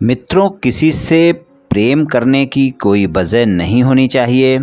मित्रों, किसी से प्रेम करने की कोई वजह नहीं होनी चाहिए,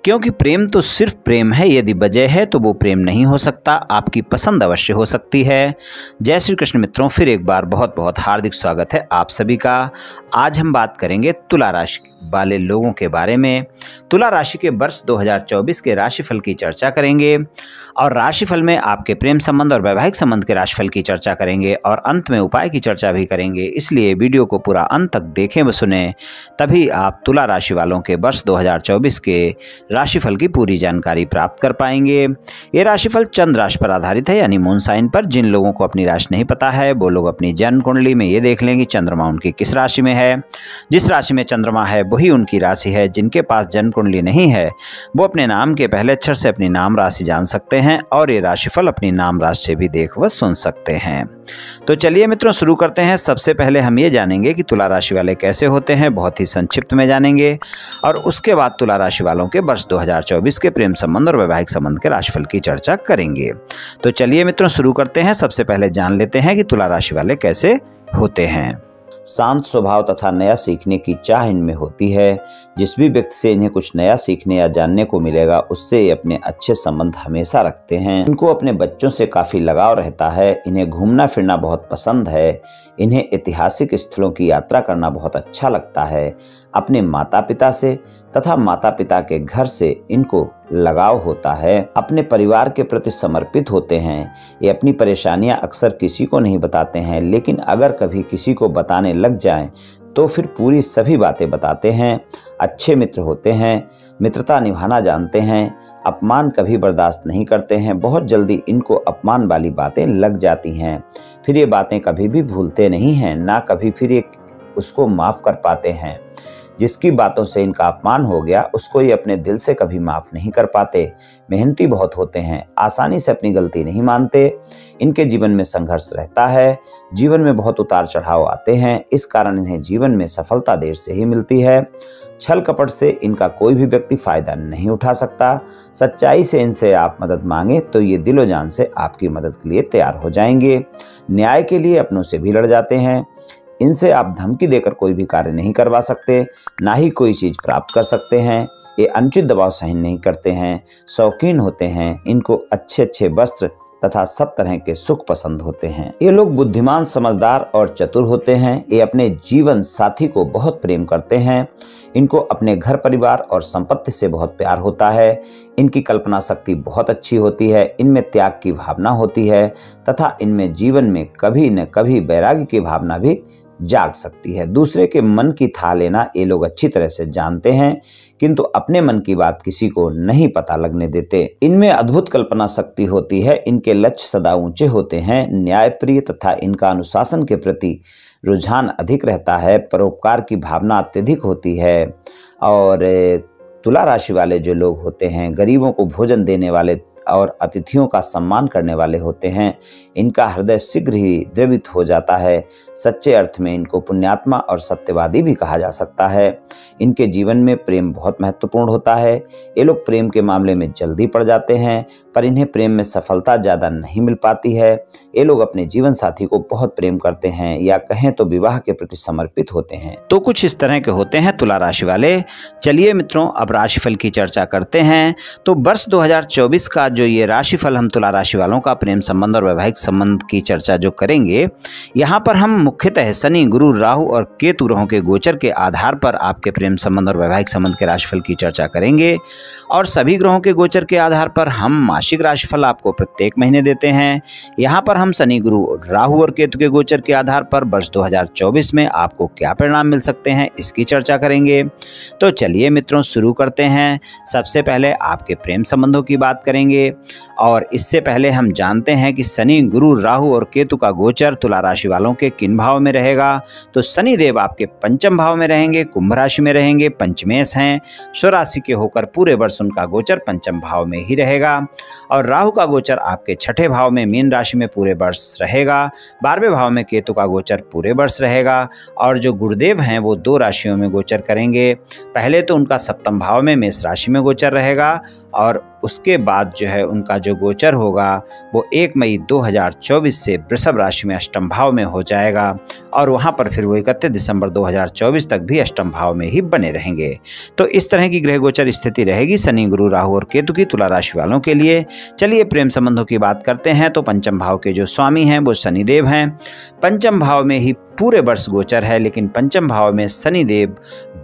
क्योंकि प्रेम तो सिर्फ प्रेम है। यदि वजह है तो वो प्रेम नहीं हो सकता, आपकी पसंद अवश्य हो सकती है। जय श्री कृष्ण मित्रों, फिर एक बार बहुत बहुत हार्दिक स्वागत है आप सभी का। आज हम बात करेंगे तुला राशि वाले लोगों के बारे में। तुला राशि के वर्ष 2024 के राशिफल की चर्चा करेंगे और राशिफल में आपके प्रेम संबंध और वैवाहिक संबंध के राशिफल की चर्चा करेंगे और अंत में उपाय की चर्चा भी करेंगे। इसलिए वीडियो को पूरा अंत तक देखें व सुने, तभी आप तुला राशि वालों के वर्ष 2024 के राशिफल की पूरी जानकारी प्राप्त कर पाएंगे। ये राशिफल चंद्र राशि पर आधारित है, यानी मून साइन पर। जिन लोगों को अपनी राशि नहीं पता है वो लोग अपनी जन्म कुंडली में ये देख लें कि चंद्रमा उनकी किस राशि में है। जिस राशि में चंद्रमा है वही उनकी राशि है। जिनके पास जन्म कुंडली नहीं है वो अपने नाम के पहले अक्षर से अपनी नाम राशि जान सकते हैं और ये राशिफल अपनी नाम राशि से भी देख व सुन सकते हैं। तो चलिए मित्रों, शुरू करते हैं। सबसे पहले हम ये जानेंगे कि तुला राशि वाले कैसे होते हैं, बहुत ही संक्षिप्त में जानेंगे और उसके बाद तुला राशि वालों के वर्ष 2024 के प्रेम संबंध और वैवाहिक संबंध के राशिफल की चर्चा करेंगे। तो चलिए मित्रों, शुरू करते हैं। सबसे पहले जान लेते हैं कि तुला राशि वाले कैसे होते हैं। शांत स्वभाव तथा नया सीखने की चाह इनमें होती है। जिस भी व्यक्ति से इन्हें कुछ नया सीखने या जानने को मिलेगा उससे ये अपने अच्छे संबंध हमेशा रखते हैं। इनको अपने बच्चों से काफी लगाव रहता है। इन्हें घूमना फिरना बहुत पसंद है। इन्हें ऐतिहासिक स्थलों की यात्रा करना बहुत अच्छा लगता है। अपने माता पिता से तथा माता पिता के घर से इनको लगाव होता है। अपने परिवार के प्रति समर्पित होते हैं। ये अपनी परेशानियां अक्सर किसी को नहीं बताते हैं, लेकिन अगर कभी किसी को बताने लग जाएं तो फिर पूरी सभी बातें बताते हैं। अच्छे मित्र होते हैं, मित्रता निभाना जानते हैं, अपमान कभी बर्दाश्त नहीं करते हैं। बहुत जल्दी इनको अपमान वाली बातें लग जाती हैं, फिर ये बातें कभी भी भूलते नहीं हैं, ना कभी फिर ये उसको माफ कर पाते हैं। जिसकी बातों से इनका अपमान हो गया उसको ये अपने दिल से कभी माफ नहीं कर पाते। मेहनती बहुत होते हैं, आसानी से अपनी गलती नहीं मानते। इनके जीवन में संघर्ष रहता है। जीवन में बहुत उतार चढ़ाव आते हैं, इस कारण इन्हें जीवन में सफलता देर से ही मिलती है। छल कपट से इनका कोई भी व्यक्ति फायदा नहीं उठा सकता। सच्चाई से इनसे आप मदद मांगे तो ये दिलो जान से आपकी मदद के लिए तैयार हो जाएंगे। न्याय के लिए अपनों से भी लड़ जाते हैं। इनसे आप धमकी देकर कोई भी कार्य नहीं करवा सकते, ना ही कोई चीज प्राप्त कर सकते हैं। ये अनुचित दबाव सहन नहीं करते हैं, शौकीन होते हैं। इनको अच्छे अच्छे वस्त्र तथा सब तरह के सुख पसंद होते हैं। ये लोग बुद्धिमान, समझदार और चतुर होते हैं। ये अपने जीवन साथी को बहुत प्रेम करते हैं। इनको अपने घर परिवार और संपत्ति से बहुत प्यार होता है। इनकी कल्पना शक्ति बहुत अच्छी होती है। इनमें त्याग की भावना होती है तथा इनमें जीवन में कभी न कभी वैराग्य की भावना भी जाग सकती है। दूसरे के मन की था लेना ये लोग अच्छी तरह से जानते हैं, किंतु अपने मन की बात किसी को नहीं पता लगने देते। इनमें अद्भुत कल्पना शक्ति होती है। इनके लक्ष्य सदा ऊंचे होते हैं। न्यायप्रिय तथा इनका अनुशासन के प्रति रुझान अधिक रहता है। परोपकार की भावना अत्यधिक होती है और तुला राशि वाले जो लोग होते हैं गरीबों को भोजन देने वाले और अतिथियों का सम्मान करने वाले होते हैं। इनका हृदय शीघ्र ही द्रवित हो जाता है। सच्चे अर्थ में इनको पुण्यात्मा और सत्यवादी भी कहा जा सकता है। इनके जीवन में प्रेम बहुत महत्वपूर्ण होता है। ये लोग प्रेम के मामले में जल्दी पड़ जाते हैं, पर इन्हें प्रेम में सफलता ज़्यादा नहीं मिल पाती है। ये लोग अपने जीवन साथी को बहुत प्रेम करते हैं, या कहें तो विवाह के प्रति समर्पित होते हैं। तो कुछ इस तरह के होते हैं तुला राशि वाले। चलिए मित्रों, अब राशिफल की चर्चा करते हैं। तो वर्ष 2024 का जो ये राशिफल हम तुला राशि वालों का प्रेम संबंध और वैवाहिक संबंध की चर्चा जो करेंगे, यहाँ पर हम मुख्यतः शनि, गुरु, राहु और केतु ग्रहों के गोचर के आधार पर आपके प्रेम संबंध और वैवाहिक संबंध के राशिफल की चर्चा करेंगे और सभी ग्रहों के गोचर के आधार पर हम मासिक राशिफल आपको प्रत्येक महीने देते हैं। यहाँ पर हम शनि, गुरु, राहु और केतु के गोचर के आधार पर वर्ष 2024 में आपको क्या परिणाम मिल सकते हैं इसकी चर्चा करेंगे। तो चलिए मित्रों, शुरू करते हैं। सबसे पहले आपके प्रेम संबंधों की बात करेंगे और इससे पहले हम जानते हैं कि शनि, गुरु, राहु और केतु का गोचर तुला राशि वालों के किन भाव में रहेगा। तो शनि देव आपके पंचम भाव में रहेंगे, कुंभ राशि में रहेंगे, पंचमेश हैं। स्वराशि के होकर पूरे वर्ष उनका गोचर पंचम भाव में ही रहेगा और राहु का गोचर आपके छठे भाव में मीन राशि में पूरे वर्ष रहेगा। 12वें भाव में केतु का गोचर पूरे वर्ष रहेगा और जो गुरुदेव हैं वो 2 राशियों में गोचर करेंगे। पहले तो उनका सप्तम भाव में मेष राशि में गोचर रहेगा और उसके बाद जो है उनका जो गोचर होगा वो 1 मई 2024 से वृषभ राशि में अष्टम भाव में हो जाएगा और वहाँ पर फिर वो 31 दिसंबर 2024 तक भी अष्टम भाव में ही बने रहेंगे। तो इस तरह की ग्रह गोचर स्थिति रहेगी शनि, गुरु, राहु और केतु की तुला राशि वालों के लिए। चलिए प्रेम संबंधों की बात करते हैं। तो पंचम भाव के जो स्वामी हैं वो शनिदेव हैं। पंचम भाव में ही पूरे वर्ष गोचर है, लेकिन पंचम भाव में शनिदेव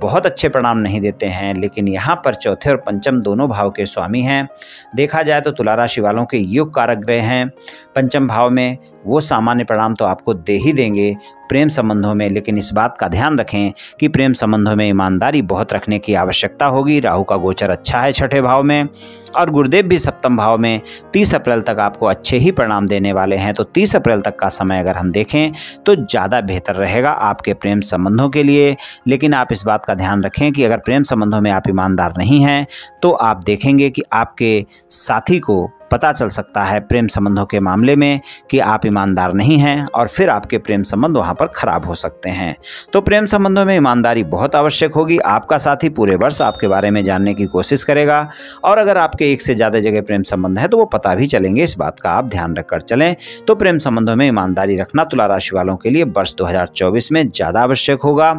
बहुत अच्छे परिणाम नहीं देते हैं, लेकिन यहाँ पर चौथे और पंचम दोनों भाव के स्वामी हैं। देखा जाए तो तुला राशि वालों के योग कारक ग्रह हैं पंचम भाव में, वो सामान्य परिणाम तो आपको दे ही देंगे प्रेम संबंधों में, लेकिन इस बात का ध्यान रखें कि प्रेम संबंधों में ईमानदारी बहुत रखने की आवश्यकता होगी। राहु का गोचर अच्छा है छठे भाव में और गुरुदेव भी सप्तम भाव में 30 अप्रैल तक आपको अच्छे ही परिणाम देने वाले हैं। तो 30 अप्रैल तक का समय अगर हम देखें तो ज़्यादा बेहतर रहेगा आपके प्रेम संबंधों के लिए। लेकिन आप इस बात का ध्यान रखें कि अगर प्रेम संबंधों में आप ईमानदार नहीं हैं तो आप देखेंगे कि आपके साथी को पता चल सकता है प्रेम संबंधों के मामले में कि आप ईमानदार नहीं हैं और फिर आपके प्रेम संबंध वहां पर खराब हो सकते हैं। तो प्रेम संबंधों में ईमानदारी बहुत आवश्यक होगी। आपका साथी पूरे वर्ष आपके बारे में जानने की कोशिश करेगा और अगर आपके एक से ज़्यादा जगह प्रेम संबंध है तो वो पता भी चलेंगे। इस बात का आप ध्यान रखकर चलें। तो प्रेम संबंधों में ईमानदारी रखना तुला राशि वालों के लिए वर्ष 2024 में ज़्यादा आवश्यक होगा।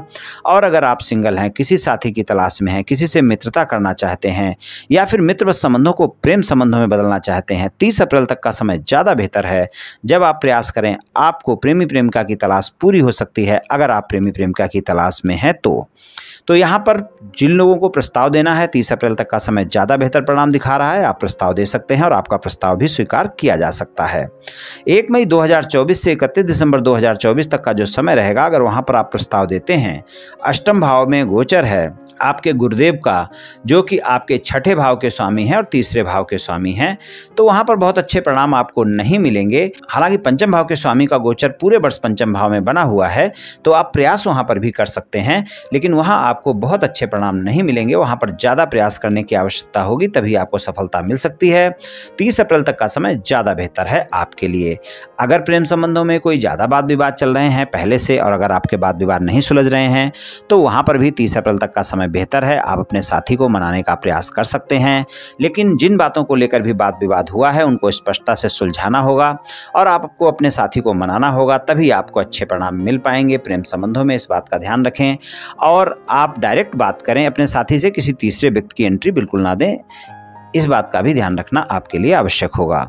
और अगर आप सिंगल हैं, किसी साथी की तलाश में हैं, किसी से मित्रता करना चाहते हैं या फिर मित्रवत संबंधों को प्रेम संबंधों में बदलना चाहते हैं, 30 अप्रैल तक का समय ज़्यादा बेहतर है। जब आप प्रयास करें आपको प्रेमी प्रेमिका की तलाश पूरी हो सकती है, अगर आप प्रेमी प्रेमिका की तलाश में हैं तो यहाँ पर जिन लोगों को प्रस्ताव देना है 30 अप्रैल तक का समय ज़्यादा बेहतर परिणाम दिखा रहा है। आप प्रस्ताव दे सकते हैं और आपका प्रस्ताव भी स्वीकार किया जा सकता है। 1 मई 2024 से 31 दिसंबर 2024 तक का जो समय रहेगा, अगर वहाँ पर आप प्रस्ताव देते हैं, अष्टम भाव में गोचर है आपके गुरुदेव का जो कि आपके छठे भाव के स्वामी हैं और तीसरे भाव के स्वामी हैं, तो वहाँ पर बहुत अच्छे परिणाम आपको नहीं मिलेंगे। हालांकि पंचम भाव के स्वामी का गोचर पूरे वर्ष पंचम भाव में बना हुआ है तो आप प्रयास वहाँ पर भी कर सकते हैं, लेकिन वहाँ आपको बहुत अच्छे परिणाम नहीं मिलेंगे। वहाँ पर ज़्यादा प्रयास करने की आवश्यकता होगी, तभी आपको सफलता मिल सकती है। 30 अप्रैल तक का समय ज़्यादा बेहतर है आपके लिए। अगर प्रेम संबंधों में कोई ज़्यादा वाद विवाद चल रहे हैं पहले से और अगर आपके वाद विवाद नहीं सुलझ रहे हैं तो वहाँ पर भी 30 अप्रैल तक का समय बेहतर है। आप अपने साथी को मनाने का प्रयास कर सकते हैं, लेकिन जिन बातों को लेकर भी वाद विवाद हुआ है उनको स्पष्टता से सुलझाना होगा और आपको अपने साथी को मनाना होगा, तभी आपको अच्छे परिणाम मिल पाएंगे प्रेम संबंधों में। इस बात का ध्यान रखें और आप डायरेक्ट बात करें अपने साथी से, किसी तीसरे व्यक्ति की एंट्री बिल्कुल ना दें। इस बात का भी ध्यान रखना आपके लिए आवश्यक होगा।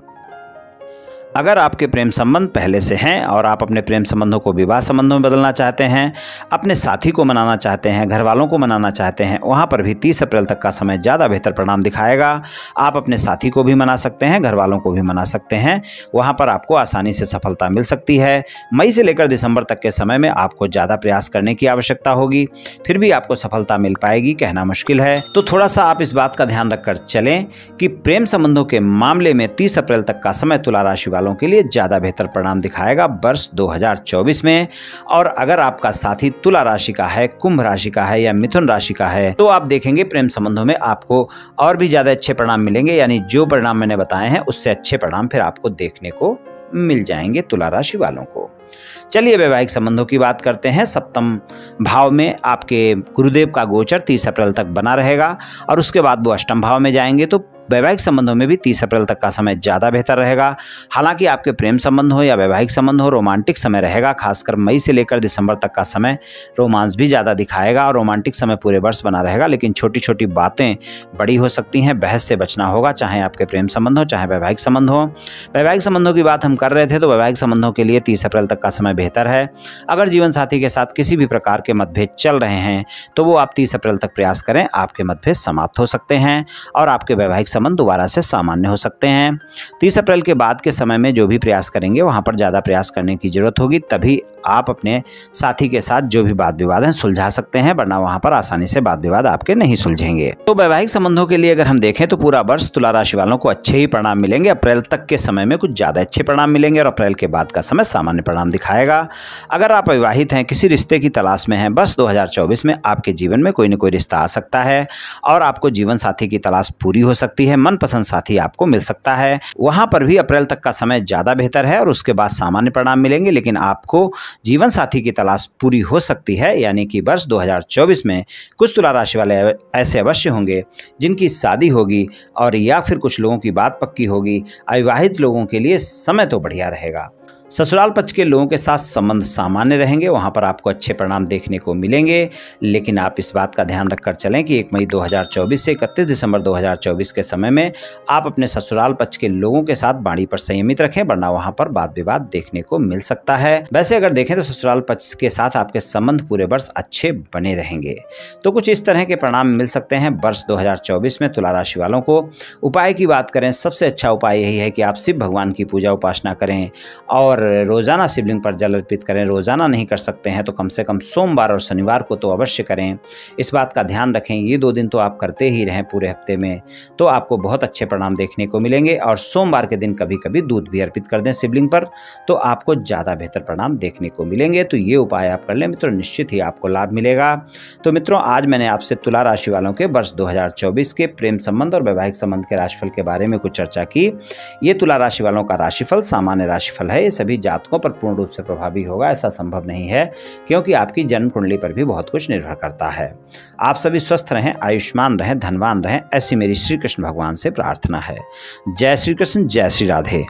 अगर आपके प्रेम संबंध पहले से हैं और आप अपने प्रेम संबंधों को विवाह संबंधों में बदलना चाहते हैं, अपने साथी को मनाना चाहते हैं, घर वालों को मनाना चाहते हैं, वहाँ पर भी 30 अप्रैल तक का समय ज़्यादा बेहतर परिणाम दिखाएगा। आप अपने साथी को भी मना सकते हैं, घर वालों को भी मना सकते हैं, वहाँ पर आपको आसानी से सफलता मिल सकती है। मई से लेकर दिसंबर तक के समय में आपको ज़्यादा प्रयास करने की आवश्यकता होगी, फिर भी आपको सफलता मिल पाएगी कहना मुश्किल है। तो थोड़ा सा आप इस बात का ध्यान रखकर चलें कि प्रेम संबंधों के मामले में 30 अप्रैल तक का समय तुला राशि वालों के लिए ज्यादा बेहतर परिणाम दिखाएगा वर्ष 2024 में। और अगर आपका साथी तुला राशि का है, कुंभ राशि का है या मिथुन राशि का है तो आप देखेंगे प्रेम संबंधों में आपको और भी ज्यादा अच्छे परिणाम मिलेंगे, यानी जो परिणाम मैंने बताए हैं उससे अच्छे परिणाम फिर आपको देखने को मिल जाएंगे तुला राशि वालों को। चलिए वैवाहिक संबंधों की बात करते हैं। सप्तम भाव में आपके गुरुदेव का गोचर 30 अप्रैल तक बना रहेगा और उसके बाद वो अष्टम भाव में जाएंगे, तो वैवाहिक संबंधों में भी 30 अप्रैल तक का समय ज़्यादा बेहतर रहेगा। हालांकि आपके प्रेम संबंध हो या वैवाहिक संबंध हो, रोमांटिक समय रहेगा। खासकर मई से लेकर दिसंबर तक का समय रोमांस भी ज़्यादा दिखाएगा और रोमांटिक समय पूरे वर्ष बना रहेगा, लेकिन छोटी छोटी बातें बड़ी हो सकती हैं, बहस से बचना होगा, चाहे आपके प्रेम संबंध हो चाहे वैवाहिक संबंध हो। वैवाहिक संबंधों की बात हम कर रहे थे तो वैवाहिक संबंधों के लिए 30 अप्रैल तक का समय बेहतर है। अगर जीवन साथी के साथ किसी भी प्रकार के मतभेद चल रहे हैं तो वो आप 30 अप्रैल तक प्रयास करें, आपके मतभेद समाप्त हो सकते हैं और आपके वैवाहिक संबंध दोबारा से सामान्य हो सकते हैं। 30 अप्रैल के बाद के समय में जो भी प्रयास करेंगे वहां पर ज्यादा प्रयास करने की जरूरत होगी, तभी आप अपने साथी के साथ जो भी वाद विवाद हैं सुलझा सकते हैं, वरना वहां पर आसानी से वाद विवाद आपके नहीं सुलझेंगे। तो वैवाहिक संबंधों के लिए अगर हम देखें तो पूरा वर्ष तुला राशि वालों को अच्छे ही परिणाम मिलेंगे। अप्रैल तक के समय में कुछ ज्यादा अच्छे परिणाम मिलेंगे और अप्रैल के बाद का समय सामान्य परिणाम दिखाएगा। अगर आप विवाहित हैं, किसी रिश्ते की तलाश में हैं, बस 2024 में आपके जीवन में कोई न कोई रिश्ता आ सकता है और आपको जीवन साथी की तलाश पूरी हो सकती है, मनपसंद साथी आपको मिल सकता है। वहां पर भी अप्रैल तक का समय ज़्यादा बेहतर है और उसके बाद सामान्य परिणाम मिलेंगे, लेकिन आपको जीवन साथी की तलाश पूरी हो सकती है। यानी कि वर्ष 2024 में कुछ तुला राशि वाले ऐसे अवश्य होंगे जिनकी शादी होगी और या फिर कुछ लोगों की बात पक्की होगी। अविवाहित लोगों के लिए समय तो बढ़िया रहेगा। ससुराल पक्ष के लोगों के साथ संबंध सामान्य रहेंगे, वहां पर आपको अच्छे परिणाम देखने को मिलेंगे, लेकिन आप इस बात का ध्यान रखकर चलें कि 1 मई 2024 से 31 दिसंबर 2024 के समय में आप अपने ससुराल पक्ष के लोगों के साथ वाणी पर संयमित रखें, वरना वहां पर वाद विवाद देखने को मिल सकता है। वैसे अगर देखें तो ससुराल पक्ष के साथ आपके संबंध पूरे वर्ष अच्छे बने रहेंगे। तो कुछ इस तरह के परिणाम मिल सकते हैं वर्ष 2024 में तुला राशि वालों को। उपाय की बात करें, सबसे अच्छा उपाय यही है कि आप शिव भगवान की पूजा उपासना करें और रोजाना शिवलिंग पर जल अर्पित करें। रोजाना नहीं कर सकते हैं तो कम से कम सोमवार और शनिवार को तो अवश्य करें। इस बात का ध्यान रखें, ये 2 दिन तो आप करते ही रहें पूरे हफ्ते में, तो आपको बहुत अच्छे परिणाम देखने को मिलेंगे। और सोमवार के दिन कभी कभी दूध भी अर्पित कर दें शिवलिंग पर, तो आपको ज़्यादा बेहतर परिणाम देखने को मिलेंगे। तो ये उपाय आप कर लें मित्रों, निश्चित ही आपको लाभ मिलेगा। तो मित्रों, आज मैंने आपसे तुला राशि वालों के वर्ष 2024 के प्रेम संबंध और वैवाहिक संबंध के राशिफल के बारे में कुछ चर्चा की। ये तुला राशि वालों का राशिफल सामान्य राशिफल है। ये सभी जातकों पर पूर्ण रूप से प्रभावी होगा ऐसा संभव नहीं है, क्योंकि आपकी जन्म कुंडली पर भी बहुत कुछ निर्भर करता है। आप सभी स्वस्थ रहें, आयुष्मान रहें, धनवान रहें, ऐसी मेरी श्री कृष्ण भगवान से प्रार्थना है। जय श्री कृष्ण, जय श्री राधे।